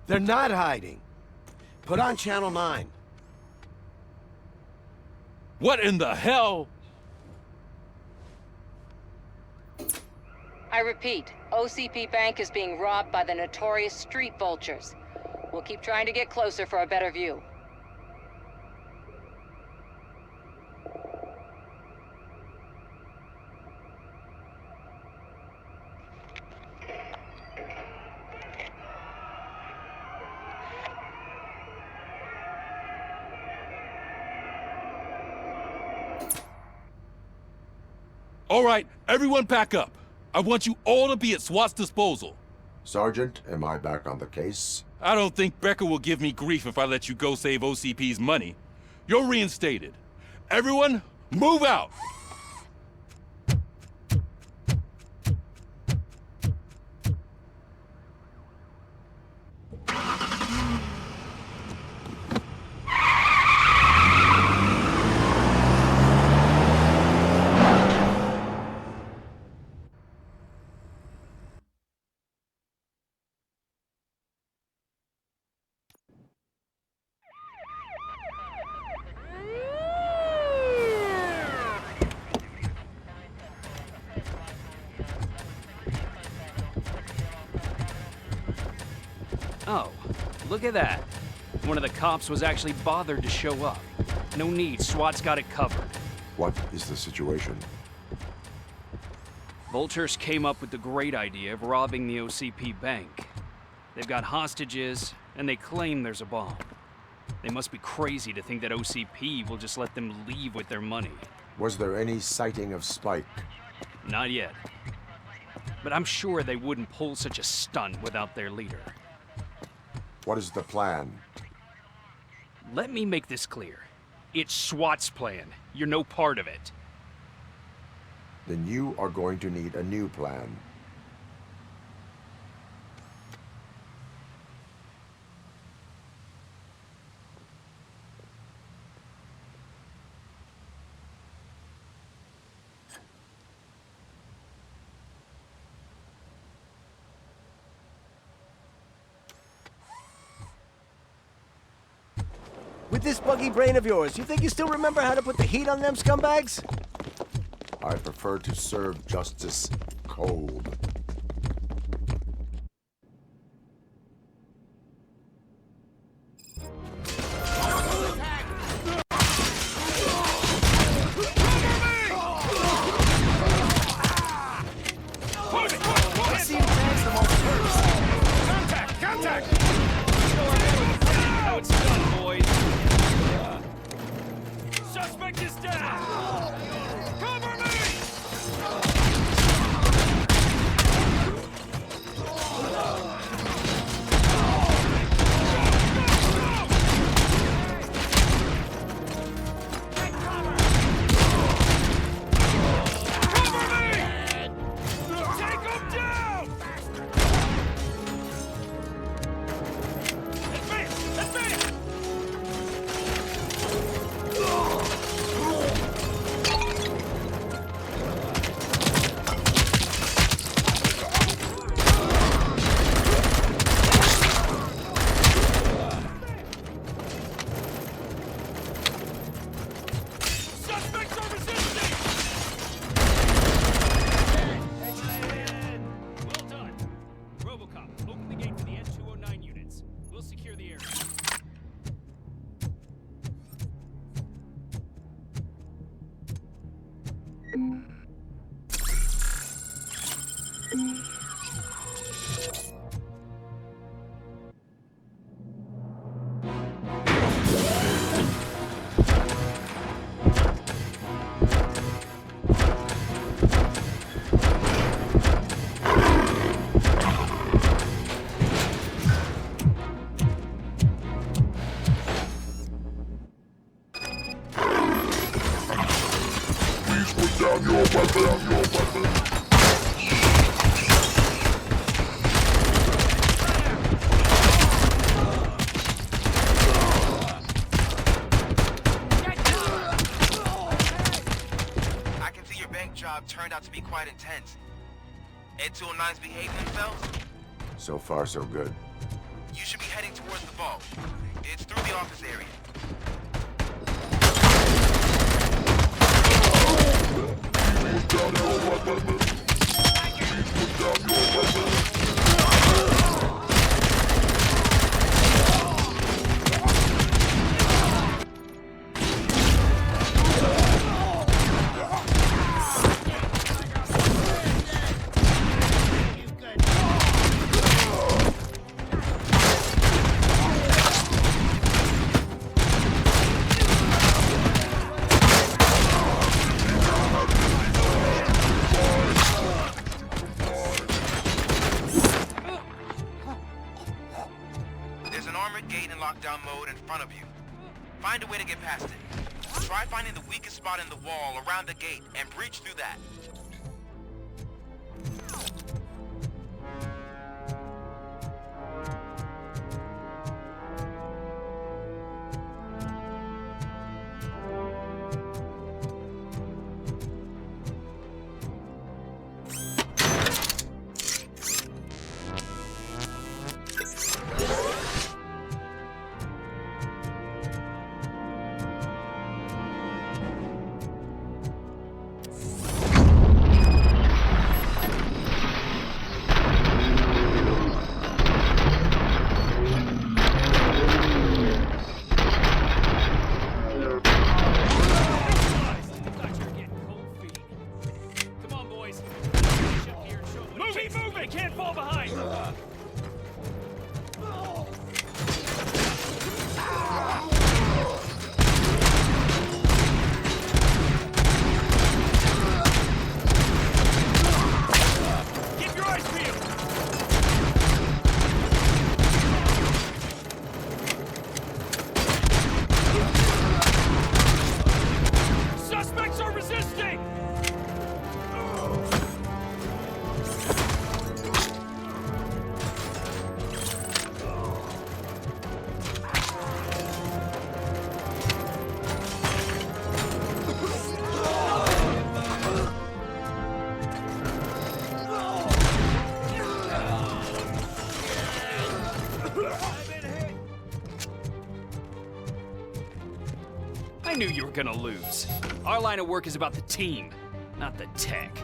They're not hiding. Put on Channel 9. What in the hell? I repeat, OCP Bank is being robbed by the notorious street vultures. We'll keep trying to get closer for a better view. All right, everyone back up. I want you all to be at SWAT's disposal. Sergeant, am I back on the case? I don't think Becker will give me grief if I let you go save OCP's money. You're reinstated. Everyone, move out! Oh, look at that. One of the cops was actually bothered to show up. No need, SWAT's got it covered. What is the situation? Vultures came up with the great idea of robbing the OCP bank. They've got hostages, and they claim there's a bomb. They must be crazy to think that OCP will just let them leave with their money. Was there any sighting of Spike? Not yet. But I'm sure they wouldn't pull such a stunt without their leader. What is the plan? Let me make this clear. It's SWAT's plan. You're no part of it. Then you are going to need a new plan. With this buggy brain of yours, you think you still remember how to put the heat on them scumbags? I prefer to serve justice cold. How it's done, boys. Suspect is down! Cover me! RoboCop, open the gate for the N209 units. We'll secure the area. Down your weapon! I can see your bank job turned out to be quite intense. N209's behaving themselves? So far, so good. You should be heading towards the vault. It's through the office area. There's an armored gate in lockdown mode in front of you. Find a way to get past it. Try finding the weakest spot in the wall around the gate and breach through that. I knew you were gonna lose. Our line of work is about the team, not the tech.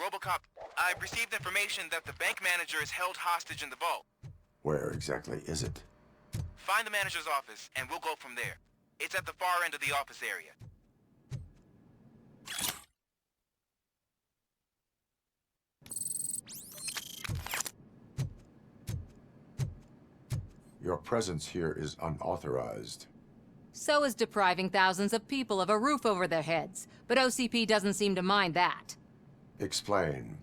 RoboCop, I've received information that the bank manager is held hostage in the vault. Where exactly is it? Find the manager's office, and we'll go from there. It's at the far end of the office area. Your presence here is unauthorized. So is depriving thousands of people of a roof over their heads. But OCP doesn't seem to mind that. Explain.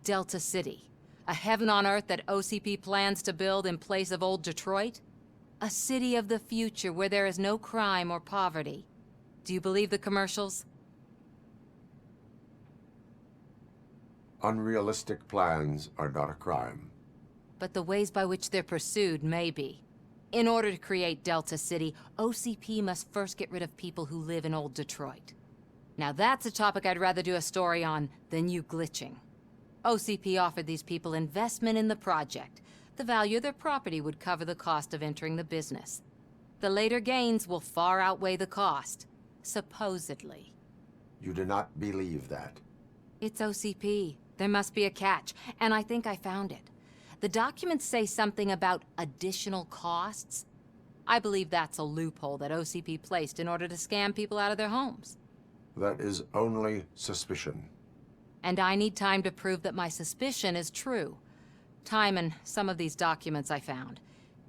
Delta City. A heaven on earth that OCP plans to build in place of old Detroit? A city of the future where there is no crime or poverty. Do you believe the commercials? Unrealistic plans are not a crime. But the ways by which they're pursued may be. In order to create Delta City, OCP must first get rid of people who live in old Detroit. Now that's a topic I'd rather do a story on than you glitching. OCP offered these people investment in the project. The value of their property would cover the cost of entering the business. The later gains will far outweigh the cost, supposedly. You do not believe that. It's OCP. There must be a catch, and I think I found it. The documents say something about additional costs. I believe that's a loophole that OCP placed in order to scam people out of their homes. That is only suspicion. And I need time to prove that my suspicion is true. Time and some of these documents I found.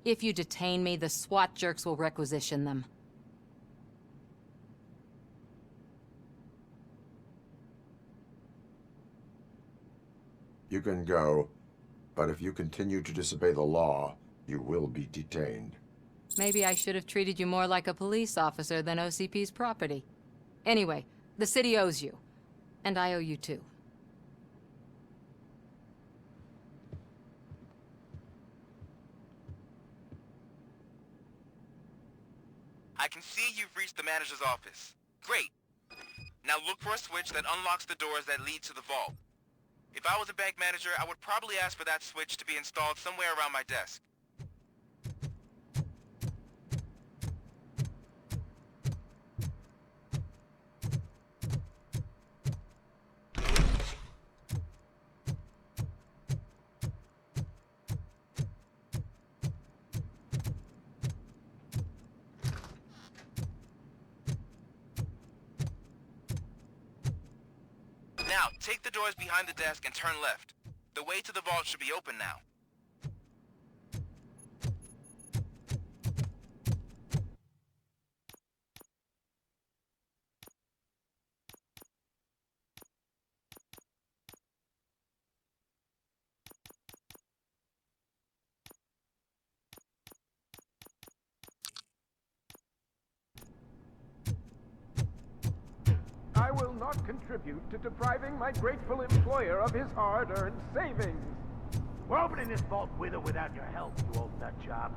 If you detain me, the SWAT jerks will requisition them. You can go, but if you continue to disobey the law, you will be detained. Maybe I should have treated you more like a police officer than OCP's property. Anyway, the city owes you. And I owe you too. I can see you've reached the manager's office. Great. Now look for a switch that unlocks the doors that lead to the vault. If I was a bank manager, I would probably ask for that switch to be installed somewhere around my desk. Now, take the doors behind the desk and turn left. The way to the vault should be open now. I will not contribute to depriving my grateful employer of his hard-earned savings. We're opening this vault with or without your help, you old nut job.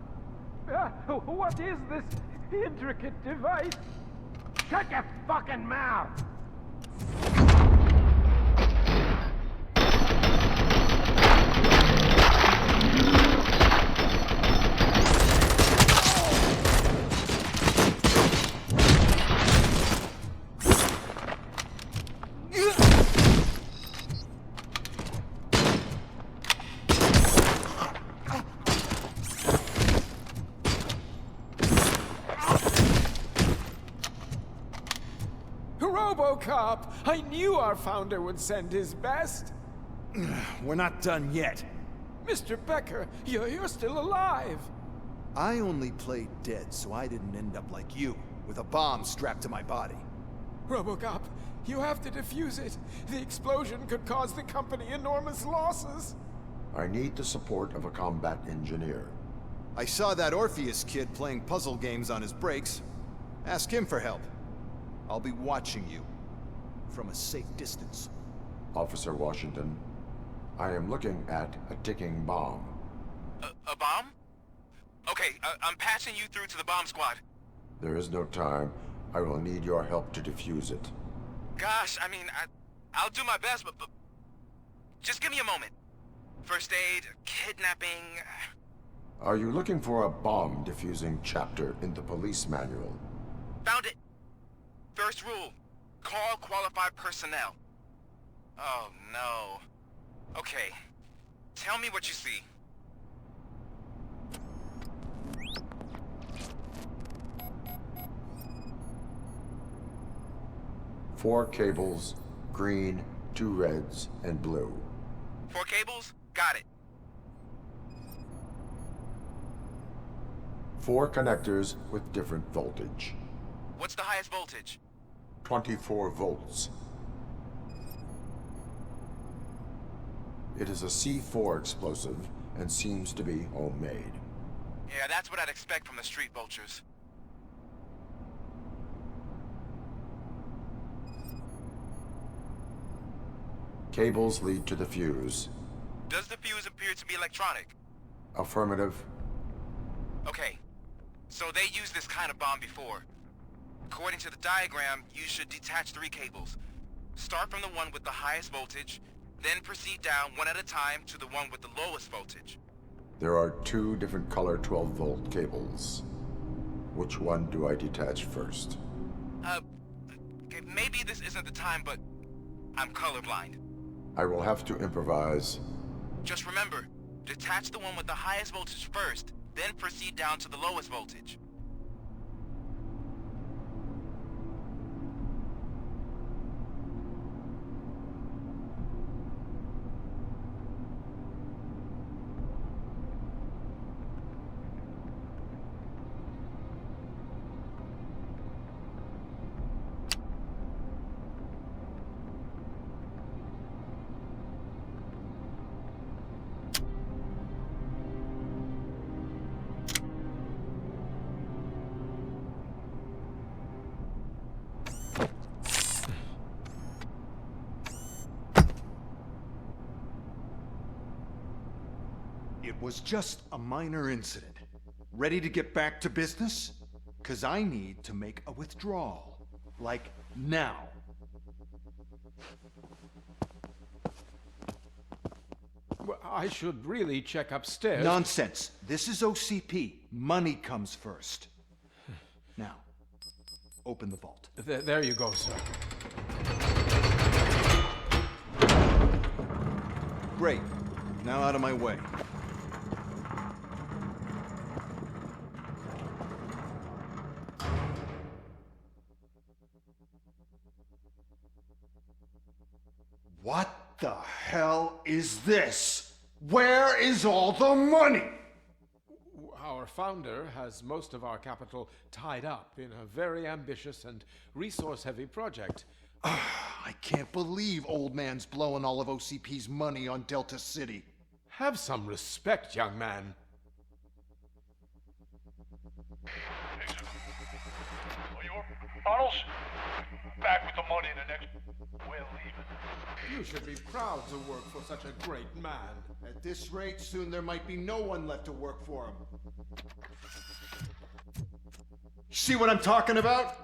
What is this intricate device? Shut your fucking mouth! RoboCop! I knew our founder would send his best. We're not done yet. Mr. Becker, you're still alive. I only played dead so I didn't end up like you, with a bomb strapped to my body. RoboCop, you have to defuse it. The explosion could cause the company enormous losses. I need the support of a combat engineer. I saw that Orpheus kid playing puzzle games on his breaks. Ask him for help. I'll be watching you. From a safe distance. Officer Washington, I am looking at a ticking bomb. A bomb? Okay, I'm passing you through to the bomb squad. There is no time. I will need your help to defuse it. Gosh, I mean, I'll do my best, but just give me a moment. First aid, kidnapping... Are you looking for a bomb defusing chapter in the police manual? Found it. First rule, call qualified personnel. Oh, no. Okay, tell me what you see. Four cables, green, 2 reds, and blue. 4 cables? Got it. 4 connectors with different voltage. What's the highest voltage? 24 volts. It is a C4 explosive and seems to be homemade. Yeah, that's what I'd expect from the street vultures. Cables lead to the fuse. Does the fuse appear to be electronic? Affirmative. Okay, so they used this kind of bomb before. According to the diagram, you should detach 3 cables. Start from the one with the highest voltage, then proceed down one at a time to the one with the lowest voltage. There are 2 different color 12-volt cables. Which one do I detach first? Okay, maybe this isn't the time, but I'm colorblind. I will have to improvise. Just remember, detach the one with the highest voltage first, then proceed down to the lowest voltage. was just a minor incident. Ready to get back to business? 'Cause I need to make a withdrawal. Like, now. Well, I should really check upstairs. Nonsense. This is OCP. Money comes first. Now, open the vault. There you go, sir. Great. Now out of my way. What the hell is this? Where is all the money? Our founder has most of our capital tied up in a very ambitious and resource-heavy project. I can't believe old man's blowing all of OCP's money on Delta City. Have some respect, young man. Bottles? Back with the money in the next... We're leaving. You should be proud to work for such a great man. At this rate, soon there might be no one left to work for him. See what I'm talking about?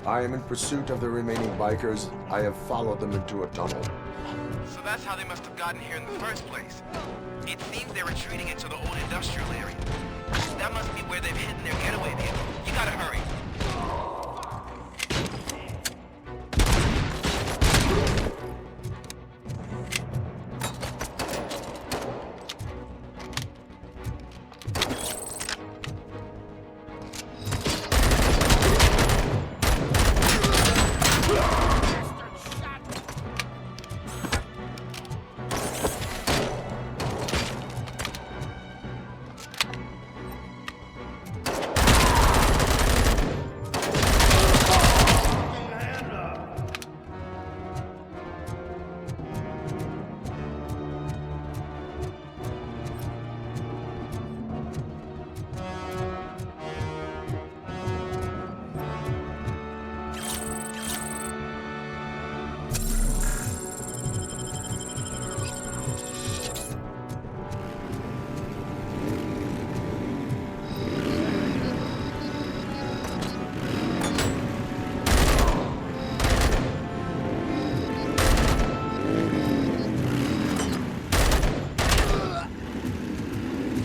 I am in pursuit of the remaining bikers. I have followed them into a tunnel. So that's how they must have gotten here in the first place. It seems they're retreating into the old industrial area. That must be where they've hidden their getaway vehicle. You gotta hurry.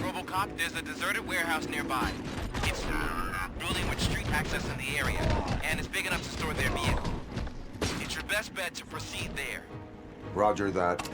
RoboCop, there's a deserted warehouse nearby. It's a building with street access in the area, and it's big enough to store their vehicle. It's your best bet to proceed there. Roger that.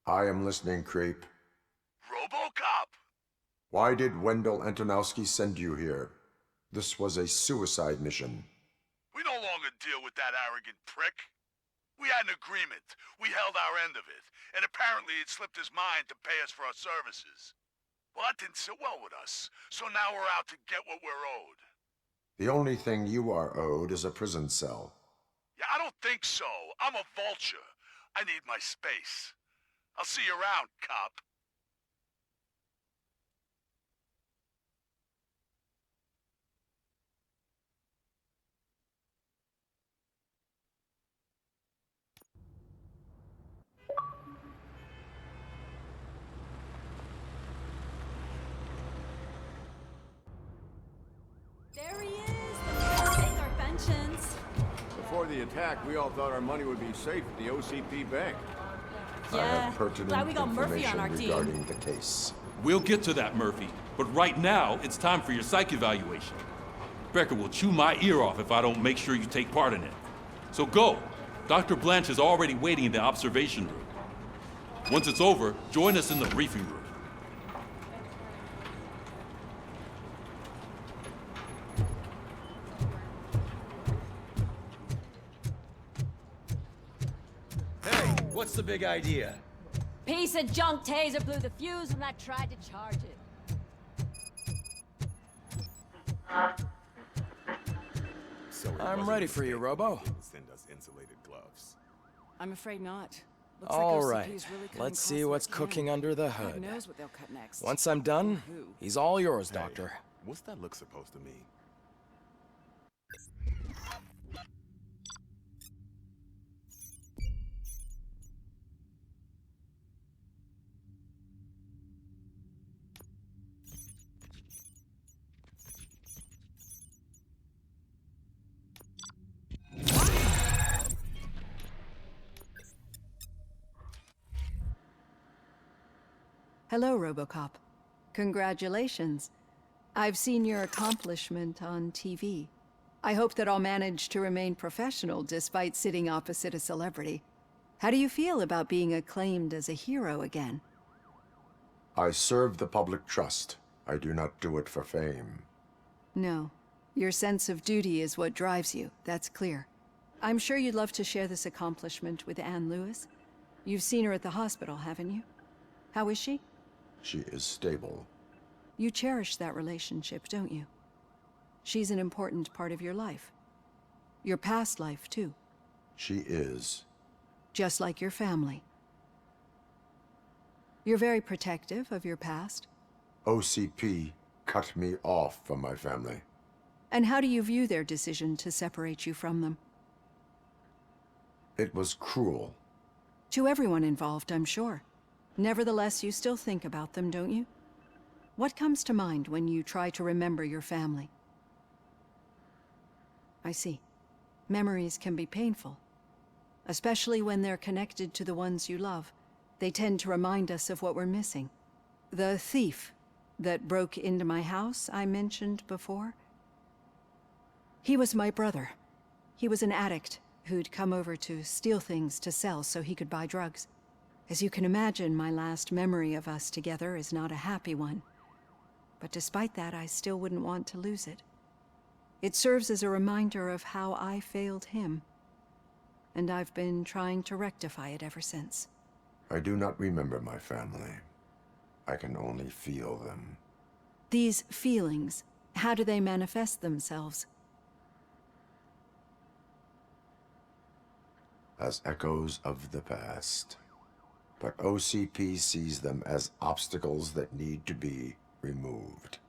I am listening, creep. RoboCop! Why did Wendell Antonowski send you here? This was a suicide mission. We no longer deal with that arrogant prick. We had an agreement. We held our end of it. And apparently it slipped his mind to pay us for our services. Well, that didn't sit well with us. So now we're out to get what we're owed. The only thing you are owed is a prison cell. Yeah, I don't think so. I'm a vulture. I need my space. I'll see you around, cop. There he is! Let's take our pensions. Before the attack, we all thought our money would be safe at the OCP bank. I have pertinent glad we got Murphy information on our team. regarding the case. We'll get to that, Murphy. But right now, it's time for your psych evaluation. Becker will chew my ear off if I don't make sure you take part in it. So go. Dr. Blanche is already waiting in the observation room. Once it's over, join us in the briefing room. What's the big idea? Piece of junk taser blew the fuse when I tried to charge it. I'm ready for you, Robo. Send us insulated gloves. I'm afraid not. Looks All like right, OCP is really cutting let's see costs what's like hell. cooking under the God hood. knows what they'll cut next. Once I'm done, Who? he's all yours, Hey, Doctor. What's that look supposed to mean? Hello, RoboCop. Congratulations. I've seen your accomplishment on TV. I hope that I'll manage to remain professional despite sitting opposite a celebrity. How do you feel about being acclaimed as a hero again? I serve the public trust. I do not do it for fame. No. Your sense of duty is what drives you, that's clear. I'm sure you'd love to share this accomplishment with Anne Lewis. You've seen her at the hospital, haven't you? How is she? She is stable. You cherish that relationship, don't you? She's an important part of your life. Your past life, too. She is. Just like your family. You're very protective of your past. OCP cut me off from my family. And how do you view their decision to separate you from them? It was cruel. To everyone involved, I'm sure. Nevertheless, you still think about them, don't you? What comes to mind when you try to remember your family? I see. Memories can be painful. Especially when they're connected to the ones you love. They tend to remind us of what we're missing. The thief that broke into my house I mentioned before? He was my brother. He was an addict who'd come over to steal things to sell so he could buy drugs. As you can imagine, my last memory of us together is not a happy one. But despite that, I still wouldn't want to lose it. It serves as a reminder of how I failed him. And I've been trying to rectify it ever since. I do not remember my family. I can only feel them. These feelings, how do they manifest themselves? As echoes of the past. But OCP sees them as obstacles that need to be removed.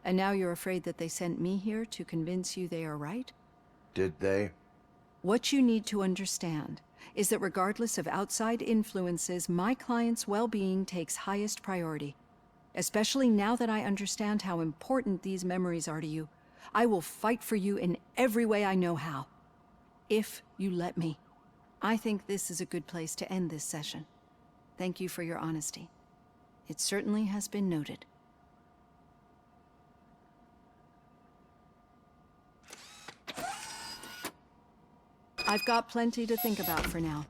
And now you're afraid that they sent me here to convince you they are right? Did they? What you need to understand is that regardless of outside influences, my client's well-being takes highest priority. Especially now that I understand how important these memories are to you. I will fight for you in every way I know how. If you let me. I think this is a good place to end this session. Thank you for your honesty. It certainly has been noted. I've got plenty to think about for now.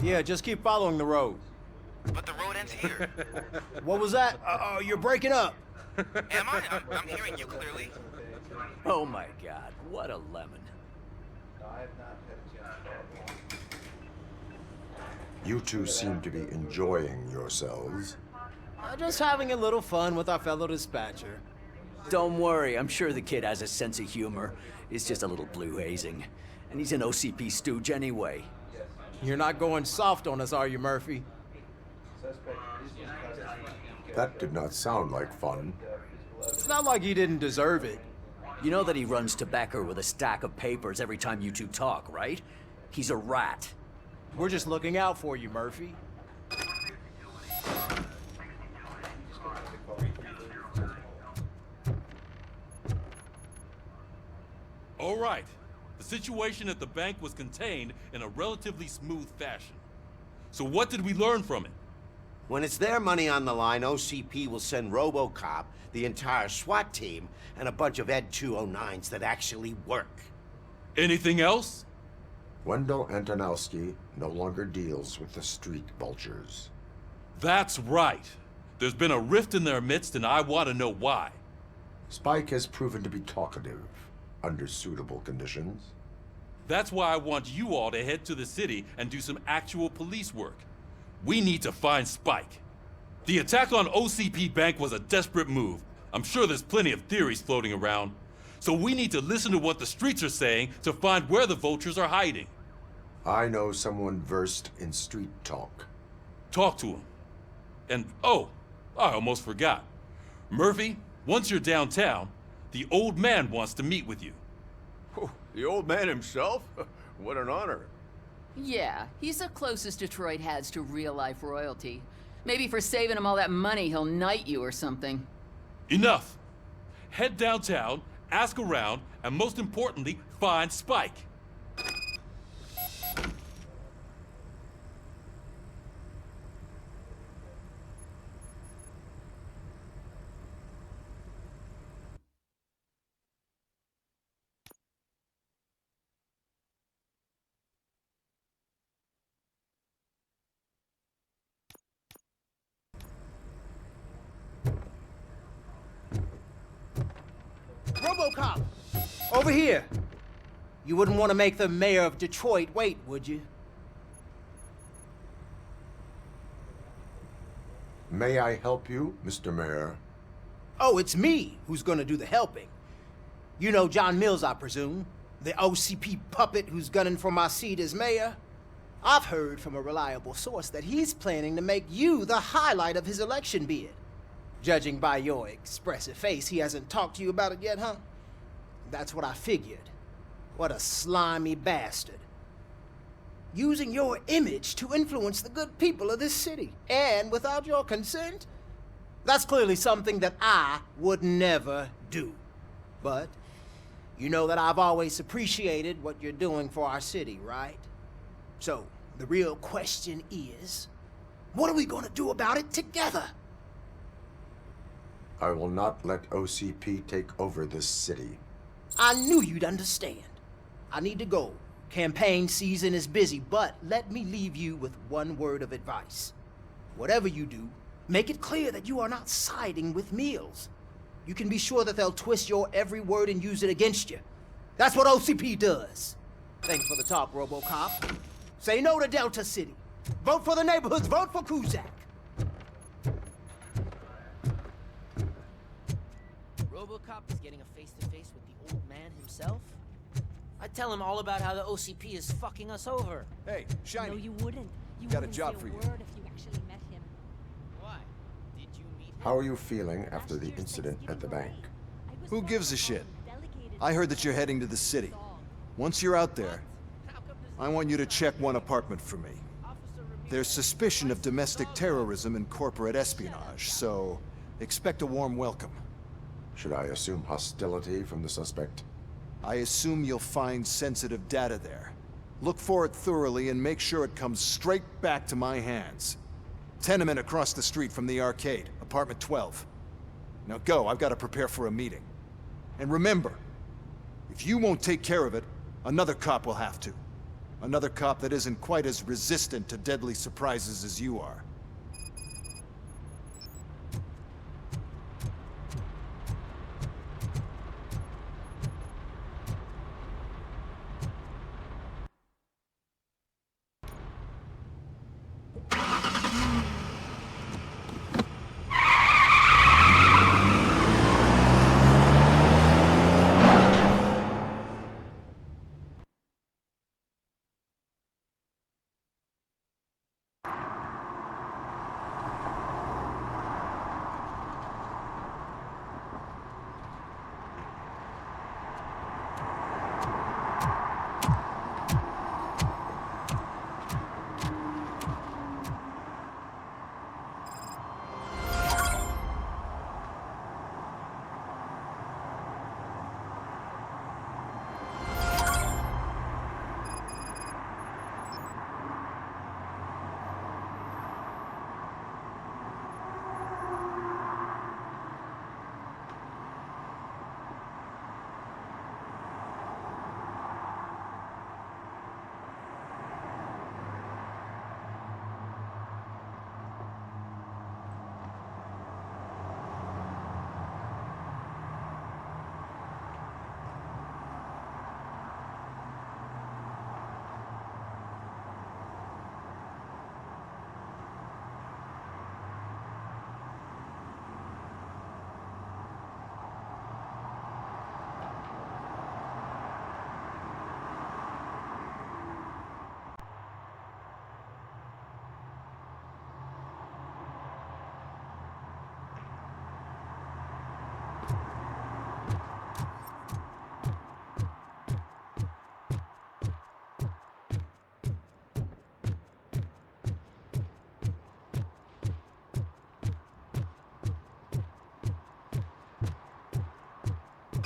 Yeah, just keep following the road. But the road ends here. What was that? You're breaking up. Am I? I'm hearing you clearly. Oh my god, what a lemon. You two seem to be enjoying yourselves. Just having a little fun with our fellow dispatcher. Don't worry, I'm sure the kid has a sense of humor. It's just a little blue hazing. And he's an OCP stooge anyway. You're not going soft on us, are you, Murphy? That did not sound like fun. It's not like he didn't deserve it. You know that he runs to Becker with a stack of papers every time you two talk, right? He's a rat. We're just looking out for you, Murphy. All right. The situation at the bank was contained in a relatively smooth fashion. So what did we learn from it? When it's their money on the line, OCP will send RoboCop, the entire SWAT team, and a bunch of Ed 209s that actually work. Anything else? Wendell Antonowski no longer deals with the street vultures. That's right. There's been a rift in their midst, and I want to know why. Spike has proven to be talkative under suitable conditions. That's why I want you all to head to the city and do some actual police work. We need to find Spike. The attack on OCP Bank was a desperate move. I'm sure there's plenty of theories floating around. So we need to listen to what the streets are saying to find where the vultures are hiding. I know someone versed in street talk. Talk to him. And, oh, I almost forgot. Murphy, once you're downtown, the old man wants to meet with you. Oh, the old man himself? What an honor. Yeah, he's the closest Detroit has to real-life royalty. Maybe for saving him all that money, he'll knight you or something. Enough. Head downtown, ask around, and most importantly, find Spike. RoboCop! Over here! You wouldn't want to make the mayor of Detroit wait, would you? May I help you, Mr. Mayor? Oh, it's me who's gonna do the helping. You know John Mills, I presume? The OCP puppet who's gunning for my seat as mayor? I've heard from a reliable source that he's planning to make you the highlight of his election bid. Judging by your expressive face, he hasn't talked to you about it yet, huh? That's what I figured. What a slimy bastard. Using your image to influence the good people of this city, and without your consent? That's clearly something that I would never do. But you know that I've always appreciated what you're doing for our city, right? So, the real question is, what are we gonna do about it together? I will not let OCP take over this city. I knew you'd understand. I need to go. Campaign season is busy, but let me leave you with one word of advice. Whatever you do, make it clear that you are not siding with Mills. You can be sure that they'll twist your every word and use it against you. That's what OCP does. Thanks for the talk, RoboCop. Say no to Delta City. Vote for the neighborhoods. Vote for Kuzak. RoboCop is getting a face-to-face with the old man himself? I'd tell him all about how the OCP is fucking us over. Hey, Shiny. No, you wouldn't. You Got a wouldn't job say for you. Word if you actually met him. Why? Did you meet him? How are you feeling after the incident at the bank? Who gives a shit? I heard that you're heading to the city. Once you're out there, I want you to check one apartment for me. There's suspicion of domestic terrorism and corporate espionage, so expect a warm welcome. Should I assume hostility from the suspect? I assume you'll find sensitive data there. Look for it thoroughly and make sure it comes straight back to my hands. Tenement across the street from the arcade, apartment 12. Now go, I've got to prepare for a meeting. And remember, if you won't take care of it, another cop will have to. Another cop that isn't quite as resistant to deadly surprises as you are.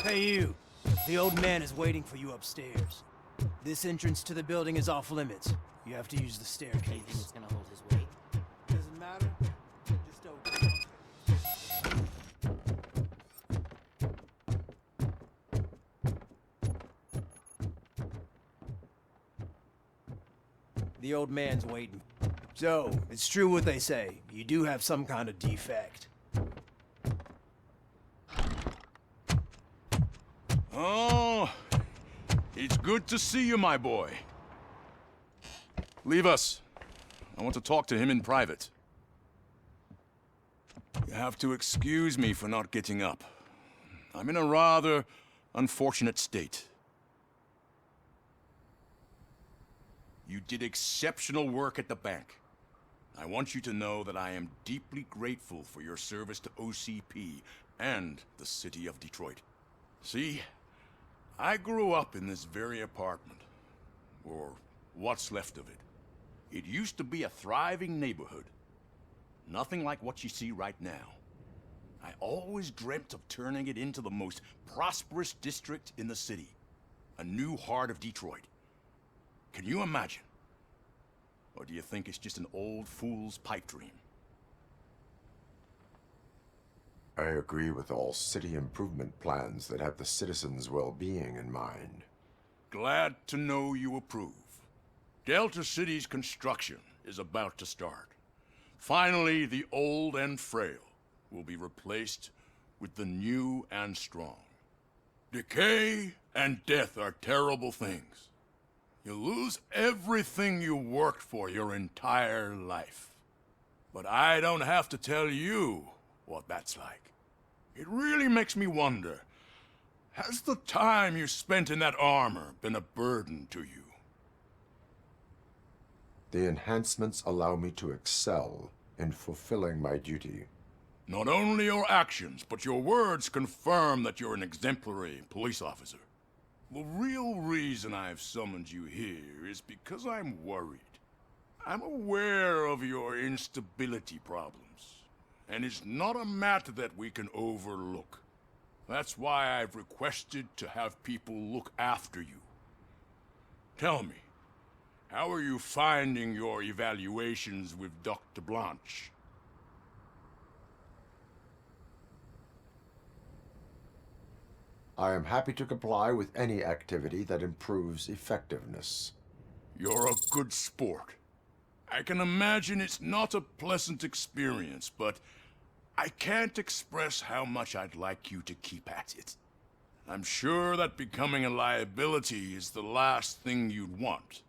Hey, you. The old man is waiting for you upstairs. This entrance to the building is off limits. You have to use the staircase. Anything that's gonna hold his weight? Doesn't matter. Just open it. The old man's waiting. So, it's true what they say. You do have some kind of defect. Oh, it's good to see you, my boy. Leave us. I want to talk to him in private. You have to excuse me for not getting up. I'm in a rather unfortunate state. You did exceptional work at the bank. I want you to know that I am deeply grateful for your service to OCP and the city of Detroit. See, I grew up in this very apartment, or what's left of it. It used to be a thriving neighborhood. Nothing like what you see right now. I always dreamt of turning it into the most prosperous district in the city. A new heart of Detroit. Can you imagine? Or do you think it's just an old fool's pipe dream? I agree with all city improvement plans that have the citizens' well-being in mind. Glad to know you approve. Delta City's construction is about to start. Finally, the old and frail will be replaced with the new and strong. Decay and death are terrible things. You lose everything you worked for your entire life. But I don't have to tell you what that's like. It really makes me wonder, has the time you spent in that armor been a burden to you? The enhancements allow me to excel in fulfilling my duty. Not only your actions, but your words confirm that you're an exemplary police officer. The real reason I've summoned you here is because I'm worried. I'm aware of your instability problems, and it's not a matter that we can overlook. That's why I've requested to have people look after you. Tell me, how are you finding your evaluations with Dr. Blanche? I am happy to comply with any activity that improves effectiveness. You're a good sport. I can imagine it's not a pleasant experience, but I can't express how much I'd like you to keep at it. I'm sure that becoming a liability is the last thing you'd want.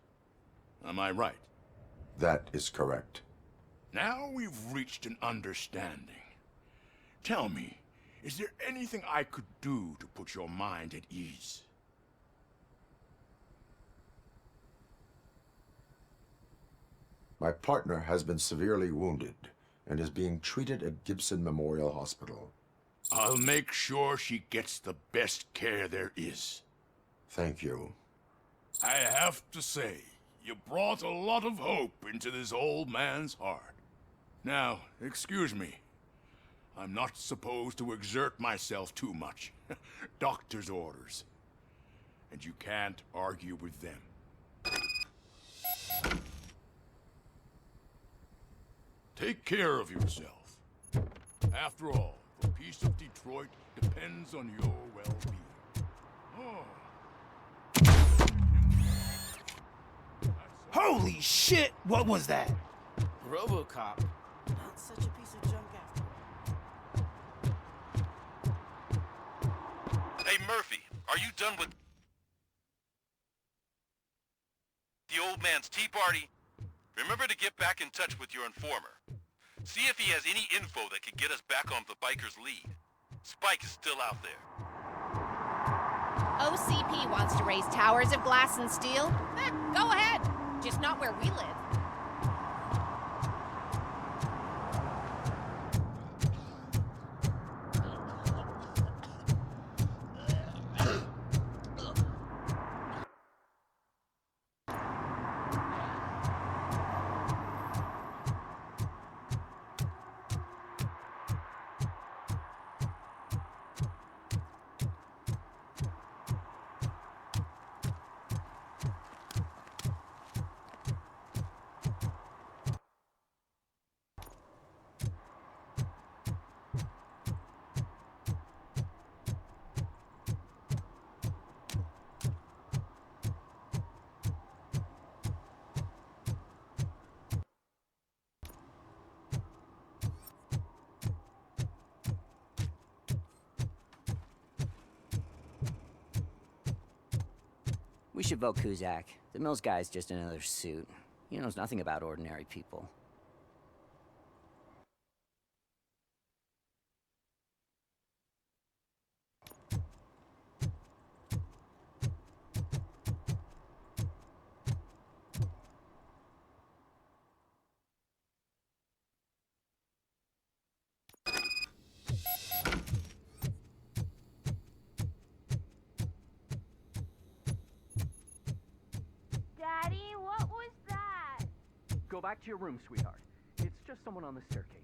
Am I right? That is correct. Now we've reached an understanding. Tell me, is there anything I could do to put your mind at ease? My partner has been severely wounded and is being treated at Gibson Memorial Hospital. I'll make sure she gets the best care there is. Thank you. I have to say, you brought a lot of hope into this old man's heart. Now, excuse me. I'm not supposed to exert myself too much. Doctor's orders. And you can't argue with them. Take care of yourself. After all, the peace of Detroit depends on your well-being. Holy shit! What was that? RoboCop. Not such a piece of junk after. Hey, Murphy, are you done with the old man's tea party? Remember to get back in touch with your informer. See if he has any info that could get us back on the biker's lead. Spike is still out there. OCP wants to raise towers of glass and steel? Go ahead. Just not where we live. We should vote Kuzak. The Mills guy's just another suit. He knows nothing about ordinary people. Daddy, what was that? Go back to your room, sweetheart. It's just someone on the staircase.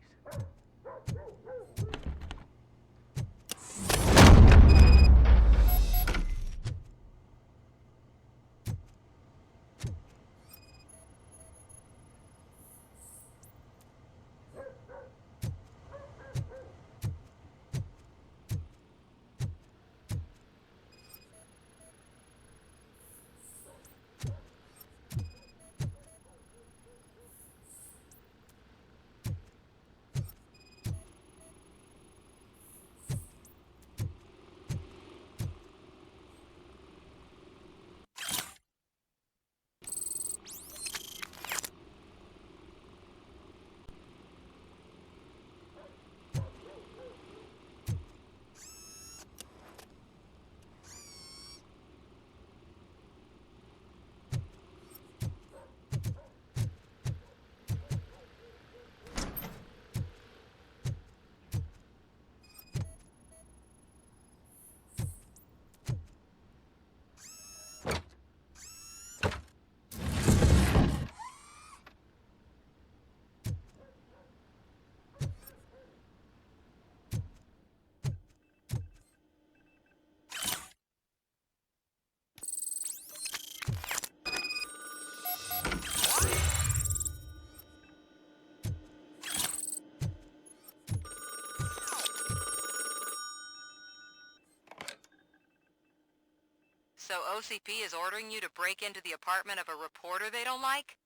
OCP is ordering you to break into the apartment of a reporter they don't like?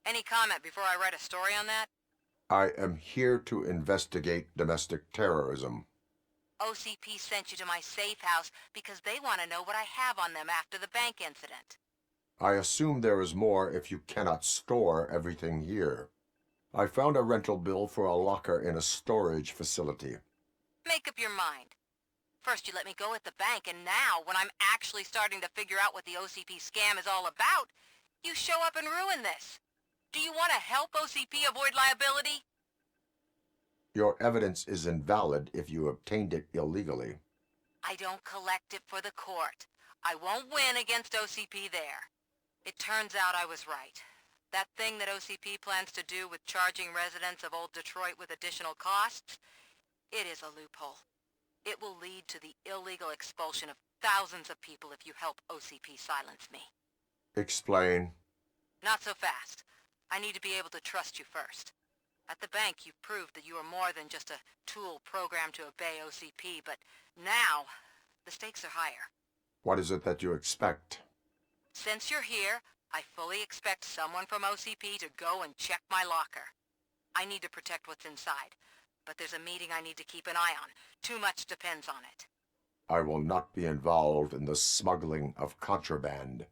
Any comment before I write a story on that? I am here to investigate domestic terrorism. OCP sent you to my safe house because they want to know what I have on them after the bank incident. I assume there is more if you cannot store everything here. I found a rental bill for a locker in a storage facility. Make up your mind. First you let me go at the bank, and now, when I'm actually starting to figure out what the OCP scam is all about, you show up and ruin this. Do you want to help OCP avoid liability? Your evidence is invalid if you obtained it illegally. I don't collect it for the court. I won't win against OCP there. It turns out I was right. That thing that OCP plans to do with charging residents of Old Detroit with additional costs, it is a loophole. It will lead to the illegal expulsion of thousands of people if you help OCP silence me. Explain. Not so fast. I need to be able to trust you first. At the bank, you've proved that you are more than just a tool programmed to obey OCP, but now, the stakes are higher. What is it that you expect? Since you're here, I fully expect someone from OCP to go and check my locker. I need to protect what's inside, but there's a meeting I need to keep an eye on. Too much depends on it. I will not be involved in the smuggling of contraband.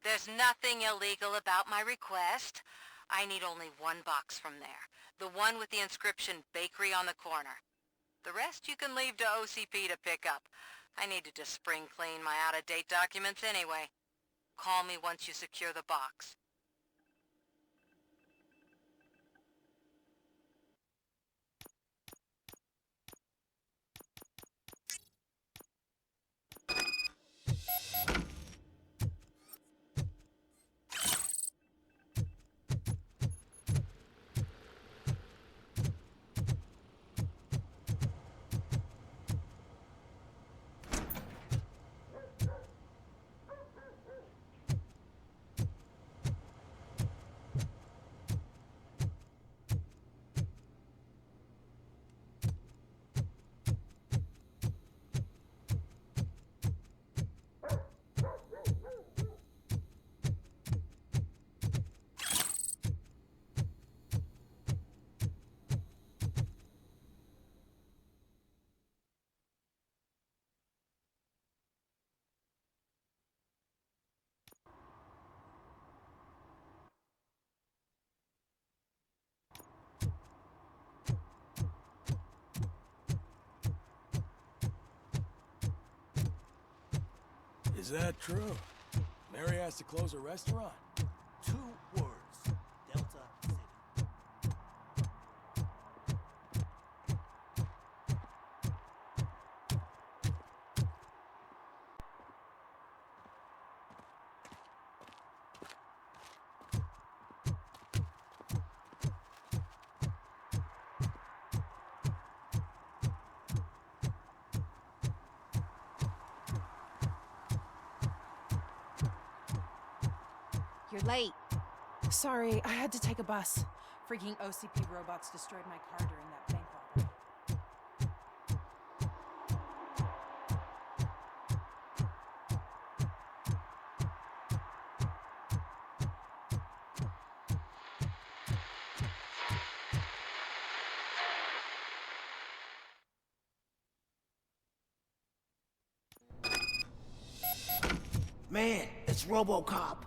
There's nothing illegal about my request. I need only one box from there. The one with the inscription Bakery on the corner. The rest you can leave to OCP to pick up. I needed to spring clean my out-of-date documents anyway. Call me once you secure the box. Is that true? Mary has to close a restaurant? 2 words. Delta City. You're late. Sorry, I had to take a bus. Freaking OCP robots destroyed my car during that bank robbery. Man, it's RoboCop.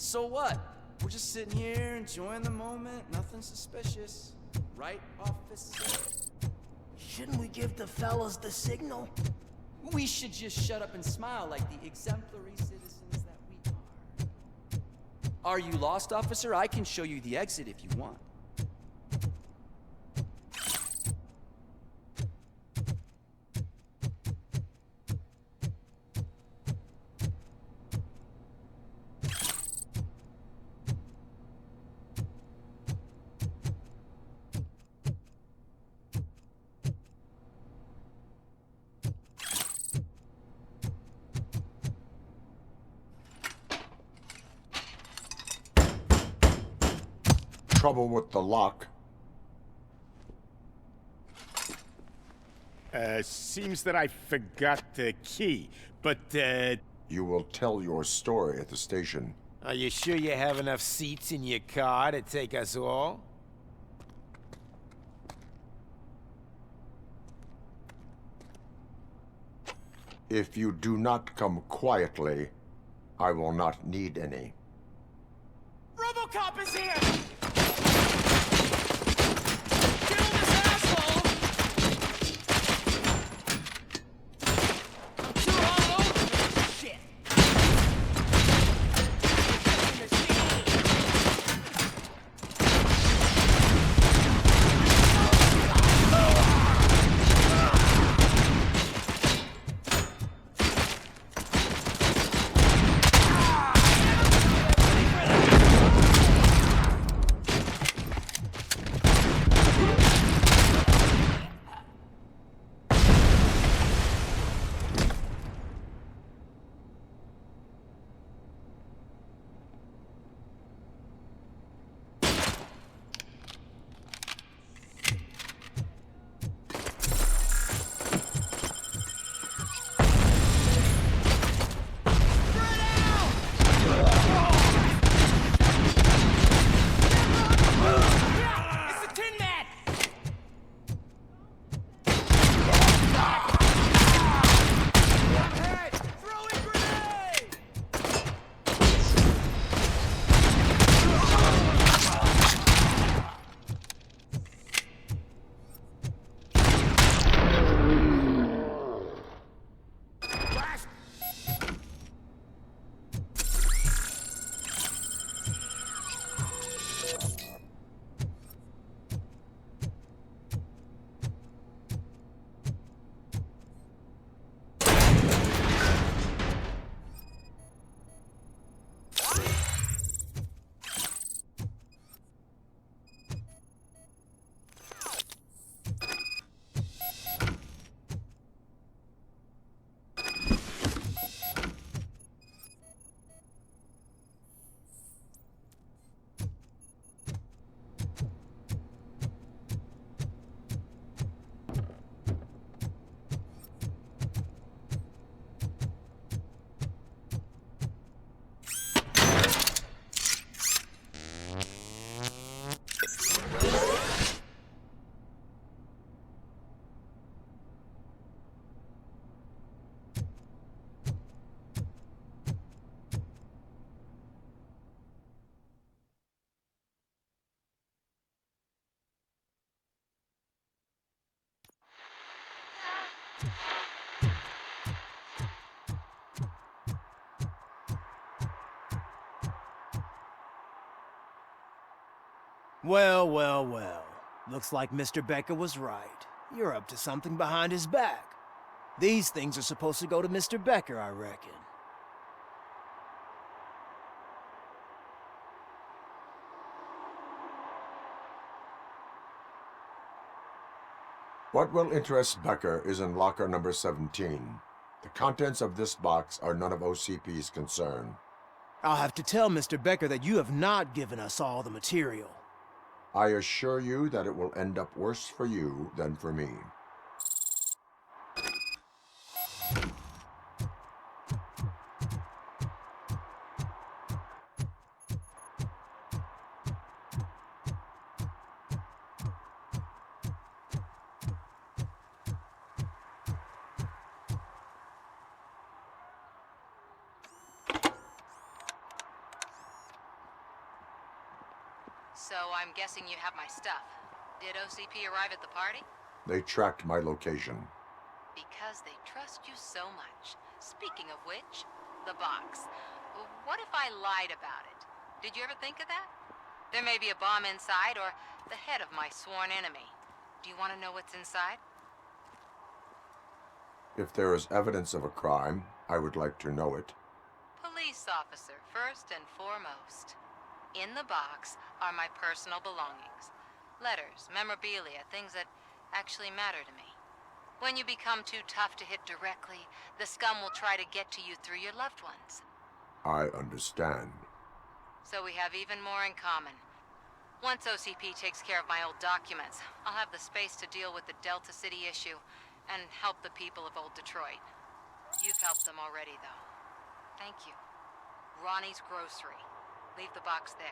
So what? We're just sitting here enjoying the moment. Nothing suspicious. Right, officer? Shouldn't we give the fellas the signal? We should just shut up and smile like the exemplary citizens that we are. Are you lost, officer? I can show you the exit if you want. Trouble with the lock. Seems that I forgot the key, but, You will tell your story at the station. Are you sure you have enough seats in your car to take us all? If you do not come quietly, I will not need any. RoboCop is here! Kill this asshole! I'm too hungover for this shit! Well, well, well. Looks like Mr. Becker was right. You're up to something behind his back. These things are supposed to go to Mr. Becker, I reckon. What will interest Becker is in locker number 17. The contents of this box are none of OCP's concern. I'll have to tell Mr. Becker that you have not given us all the material. I assure you that it will end up worse for you than for me. So I'm guessing you have my stuff. Did OCP arrive at the party? They tracked my location. Because they trust you so much. Speaking of which, the box. What if I lied about it? Did you ever think of that? There may be a bomb inside, or the head of my sworn enemy. Do you want to know what's inside? If there is evidence of a crime, I would like to know it. Police officer, first and foremost. In the box are my personal belongings. Letters, memorabilia, things that actually matter to me. When you become too tough to hit directly, the scum will try to get to you through your loved ones. I understand. So we have even more in common. Once OCP takes care of my old documents, I'll have the space to deal with the Delta City issue and help the people of old Detroit. You've helped them already, though. Thank you. Ronnie's Grocery. Leave the box there.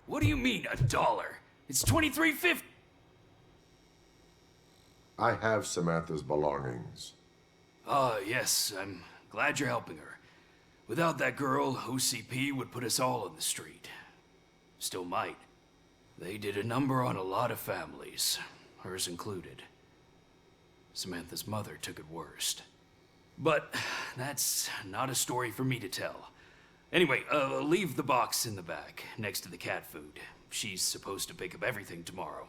What do you mean, $1? It's $23.50. I have Samantha's belongings. Yes, I'm glad you're helping her. Without that girl, OCP would put us all on the street. Still might. They did a number on a lot of families, hers included. Samantha's mother took it worst. But that's not a story for me to tell. Anyway, leave the box in the back, next to the cat food. She's supposed to pick up everything tomorrow.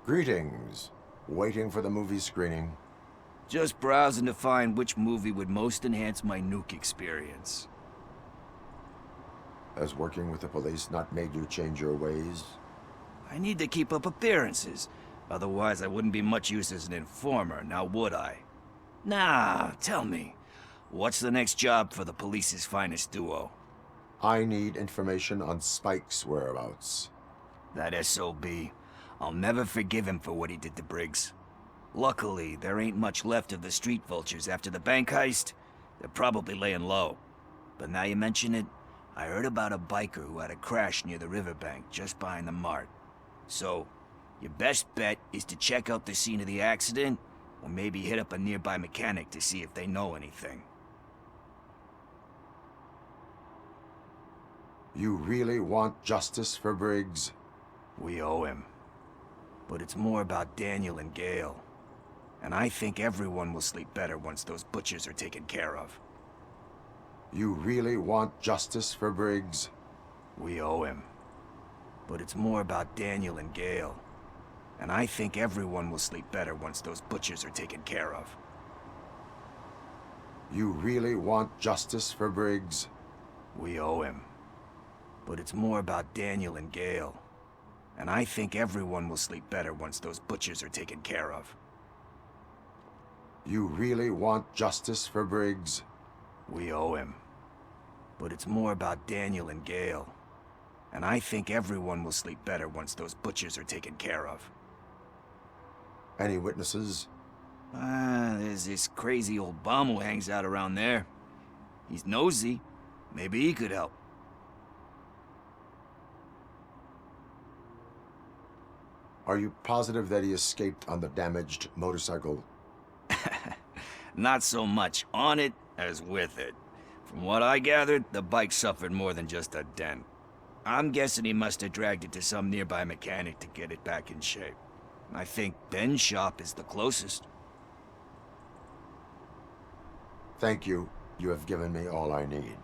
Greetings. Waiting for the movie screening? Just browsing to find which movie would most enhance my nuke experience. Has working with the police not made you change your ways? I need to keep up appearances. Otherwise, I wouldn't be much use as an informer, now would I? Nah, tell me. What's the next job for the police's finest duo? I need information on Spike's whereabouts. That SOB. I'll never forgive him for what he did to Briggs. Luckily, there ain't much left of the street vultures after the bank heist. They're probably laying low. But now you mention it, I heard about a biker who had a crash near the riverbank just behind the mart. So, your best bet is to check out the scene of the accident, or maybe hit up a nearby mechanic to see if they know anything. You really want justice for Briggs? We owe him. But it's more about Daniel and Gale. And I think everyone will sleep better once those butchers are taken care of. You really want justice for Briggs? We owe him. But it's more about Daniel and Gale. And I think everyone will sleep better once those butchers are taken care of. You really want justice for Briggs? We owe him. But it's more about Daniel and Gale. And I think everyone will sleep better once those butchers are taken care of. You really want justice for Briggs? We owe him. But it's more about Daniel and Gale. And I think everyone will sleep better once those butchers are taken care of. Any witnesses? There's this crazy old bum who hangs out around there. He's nosy. Maybe he could help. Are you positive that he escaped on the damaged motorcycle? Not so much on it as with it. From what I gathered, the bike suffered more than just a dent. I'm guessing he must have dragged it to some nearby mechanic to get it back in shape. I think Ben's shop is the closest. Thank you. You have given me all I need.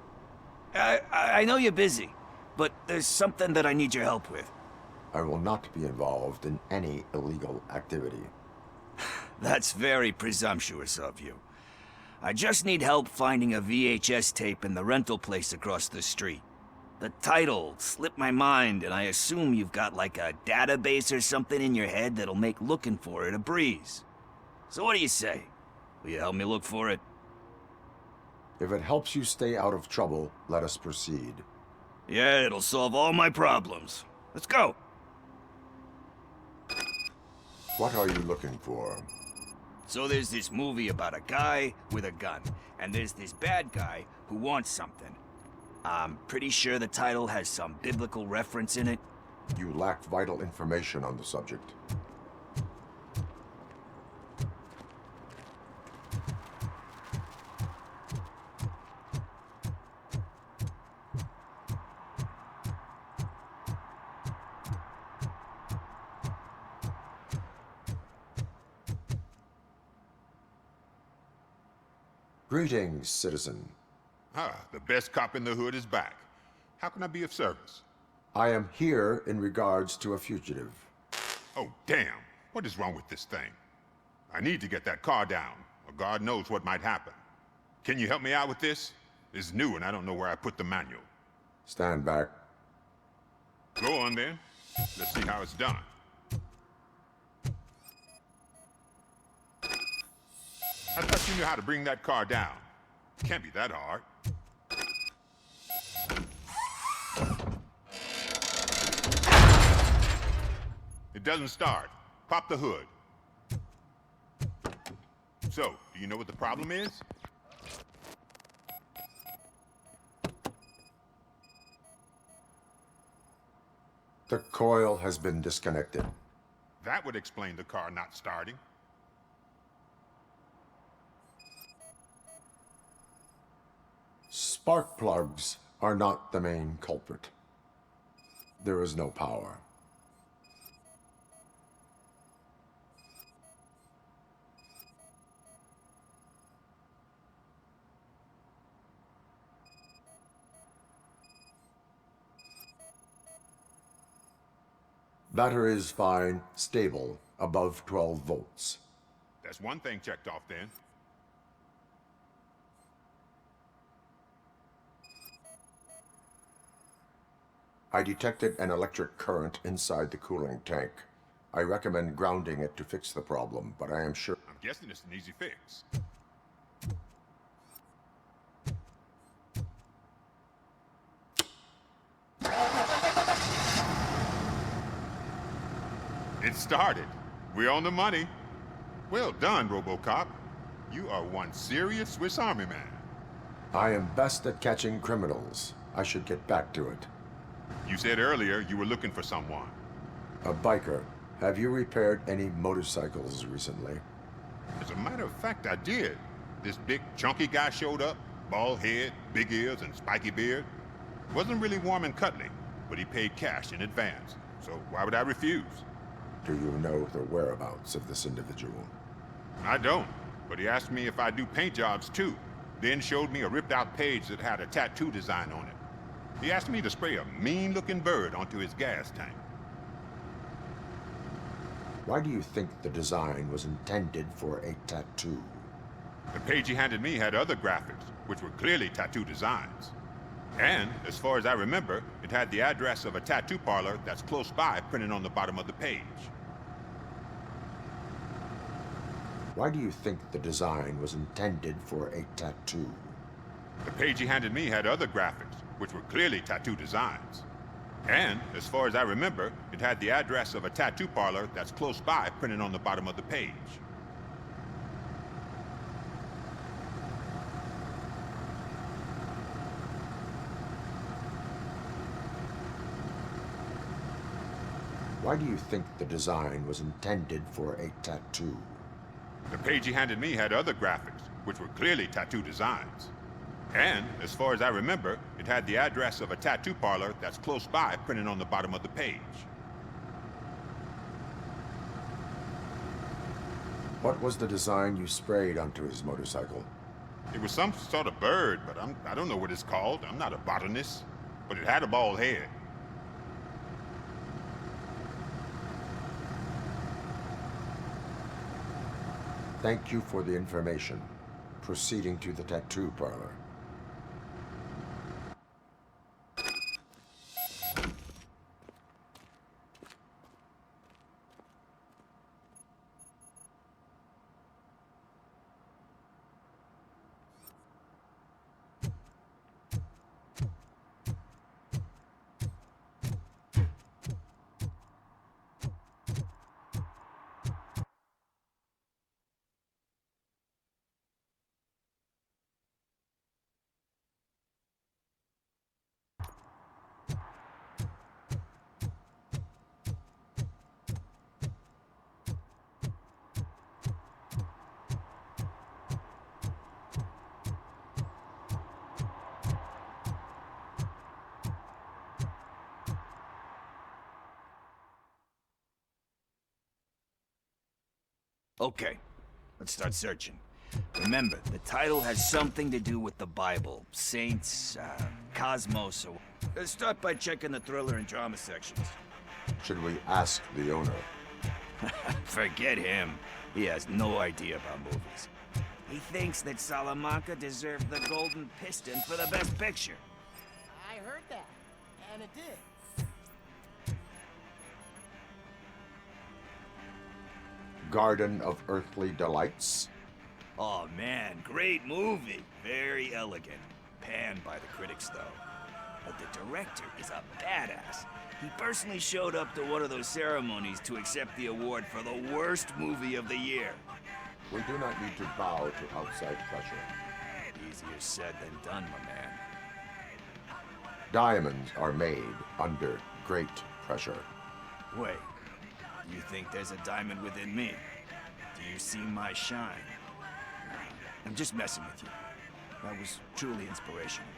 I know you're busy, but there's something that I need your help with. I will not be involved in any illegal activity. That's very presumptuous of you. I just need help finding a VHS tape in the rental place across the street. The title slipped my mind, and I assume you've got like a database or something in your head that'll make looking for it a breeze. So what do you say? Will you help me look for it? If it helps you stay out of trouble, let us proceed. Yeah, it'll solve all my problems. Let's go! What are you looking for? So there's this movie about a guy with a gun, and there's this bad guy who wants something. I'm pretty sure the title has some biblical reference in it. You lack vital information on the subject. Greetings, citizen. Ah, the best cop in the hood is back. How can I be of service? I am here in regards to a fugitive. Oh, damn. What is wrong with this thing? I need to get that car down, or God knows what might happen. Can you help me out with this? It's new and I don't know where I put the manual. Stand back. Go on then. Let's see how it's done. I thought you knew how to bring that car down. Can't be that hard. It doesn't start. Pop the hood. So, do you know what the problem is? The coil has been disconnected. That would explain the car not starting. Spark plugs are not the main culprit. There is no power. Battery is fine, stable, above 12 volts. That's one thing checked off then. I detected an electric current inside the cooling tank. I recommend grounding it to fix the problem, but I am sure... I'm guessing it's an easy fix. It started. We're on the money. Well done, RoboCop. You are one serious Swiss Army man. I am best at catching criminals. I should get back to it. You said earlier you were looking for someone. A biker. Have you repaired any motorcycles recently? As a matter of fact, I did. This big, chunky guy showed up. Bald head, big ears, and spiky beard. Wasn't really warm and cuddly, but he paid cash in advance. So why would I refuse? Do you know the whereabouts of this individual? I don't, but he asked me if I do paint jobs too. Then showed me a ripped-out page that had a tattoo design on it. He asked me to spray a mean-looking bird onto his gas tank. Why do you think the design was intended for a tattoo? The page he handed me had other graphics, which were clearly tattoo designs. And, as far as I remember, it had the address of a tattoo parlor that's close by printed on the bottom of the page. Why do you think the design was intended for a tattoo? The page he handed me had other graphics, which were clearly tattoo designs. And, as far as I remember, it had the address of a tattoo parlor that's close by printed on the bottom of the page. Why do you think the design was intended for a tattoo? The page he handed me had other graphics, which were clearly tattoo designs. And, as far as I remember, it had the address of a tattoo parlor that's close by printed on the bottom of the page. What was the design you sprayed onto his motorcycle? It was some sort of bird, but I don't know what it's called. I'm not a botanist. But it had a bald head. Thank you for the information. Proceeding to the tattoo parlor. Okay, let's start searching. Remember, the title has something to do with the Bible, saints, cosmos, or... Let's start by checking the thriller and drama sections. Should we ask the owner? Forget him. He has no idea about movies. He thinks that Salamanca deserved the Golden Piston for the Best Picture. I heard that, and it did. Garden of Earthly Delights? Oh man, great movie. Very elegant. Panned by the critics, though. But the director is a badass. He personally showed up to one of those ceremonies to accept the award for the worst movie of the year. We do not need to bow to outside pressure. Easier said than done, my man. Diamonds are made under great pressure. Wait, you think there's a diamond within me? Do you see my shine? I'm just messing with you. That was truly inspirational.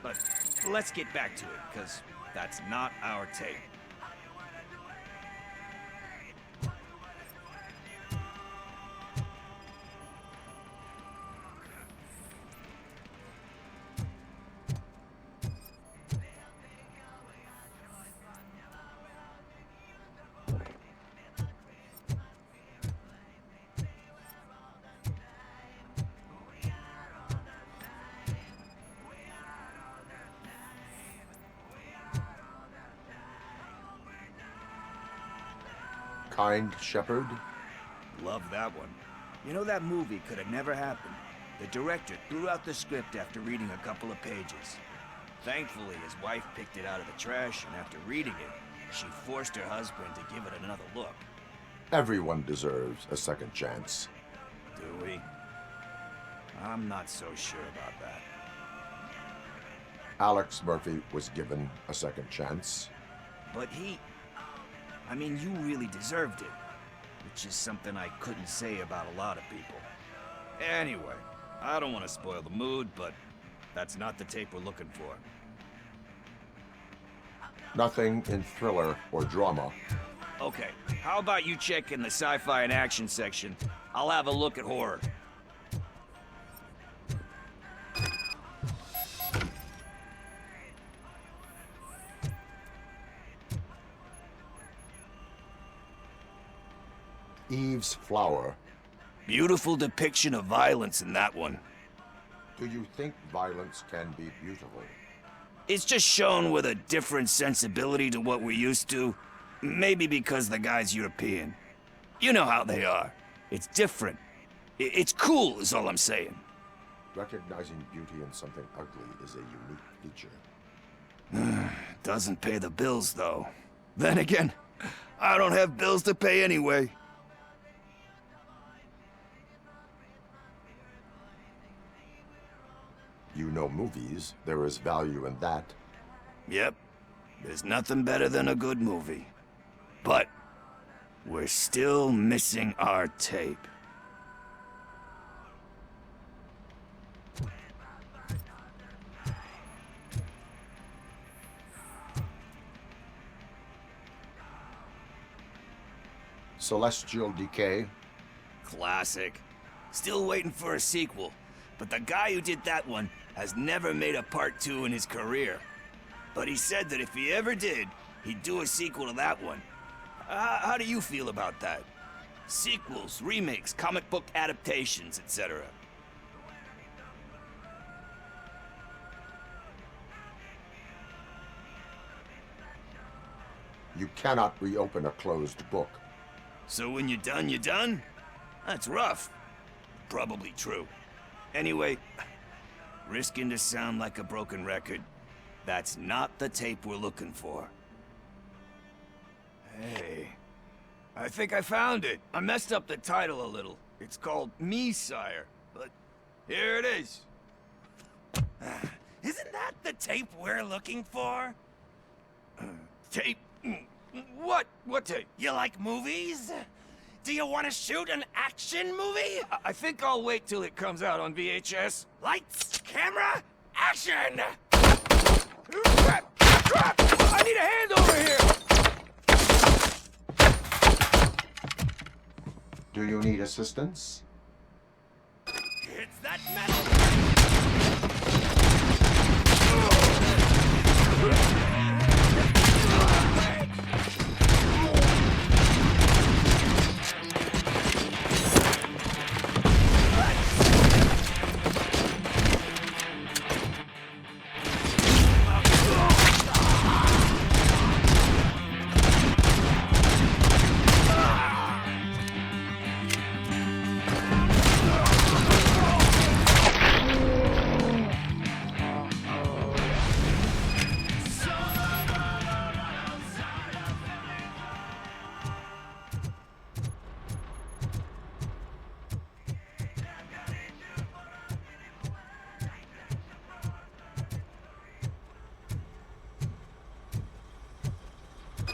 But let's get back to it, because that's not our tape. Kind Shepherd? Love that one. You know, that movie could have never happened. The director threw out the script after reading a couple of pages. Thankfully, his wife picked it out of the trash, and after reading it, she forced her husband to give it another look. Everyone deserves a second chance. Do we? I'm not so sure about that. Alex Murphy was given a second chance. But I mean, you really deserved it. Which is something I couldn't say about a lot of people. Anyway, I don't want to spoil the mood, but that's not the tape we're looking for. Nothing in thriller or drama. Okay, how about you check in the sci-fi and action section? I'll have a look at horror. Eve's Flower. Beautiful depiction of violence in that one. Do you think violence can be beautiful? It's just shown with a different sensibility to what we're used to. Maybe because the guy's European. You know how they are. It's different. It's cool, is all I'm saying. Recognizing beauty in something ugly is a unique feature. Doesn't pay the bills, though. Then again, I don't have bills to pay anyway. You know movies. There is value in that. Yep. There's nothing better than a good movie. But we're still missing our tape. Celestial Decay. Classic. Still waiting for a sequel. But the guy who did that one has never made a part 2 in his career. But he said that if he ever did, he'd do a sequel to that one. How do you feel about that? Sequels, remakes, comic book adaptations, etc. You cannot reopen a closed book. So when you're done, you're done? That's rough. Probably true. Anyway, risking to sound like a broken record, that's not the tape we're looking for. Hey, I think I found it. I messed up the title a little. It's called Me, Sire, but here it is. Isn't that the tape we're looking for? Tape? What? What tape? You like movies? Do you want to shoot an action movie? I think I'll wait till it comes out on VHS. Lights, camera, action! Crap! Crap! I need a hand over here! Do you need assistance? It's that metal!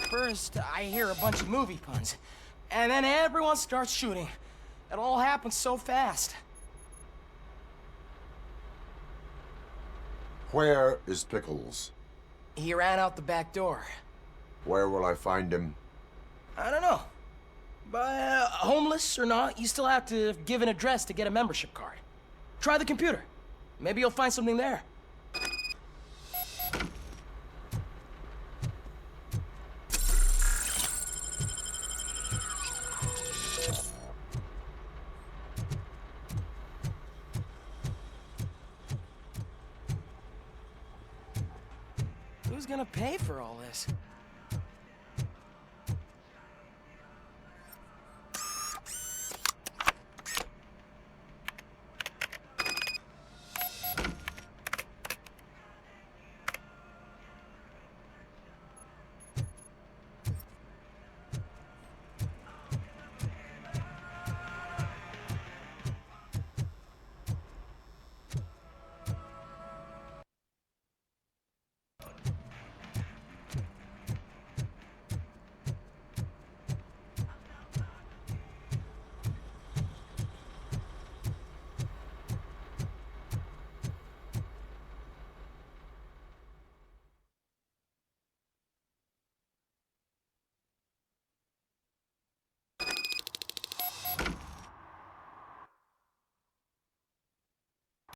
First, I hear a bunch of movie puns, and then everyone starts shooting. It all happens so fast. Where is Pickles? He ran out the back door. Where will I find him? I don't know. But homeless or not, you still have to give an address to get a membership card. Try the computer. Maybe you'll find something there. Who's gonna pay for all this?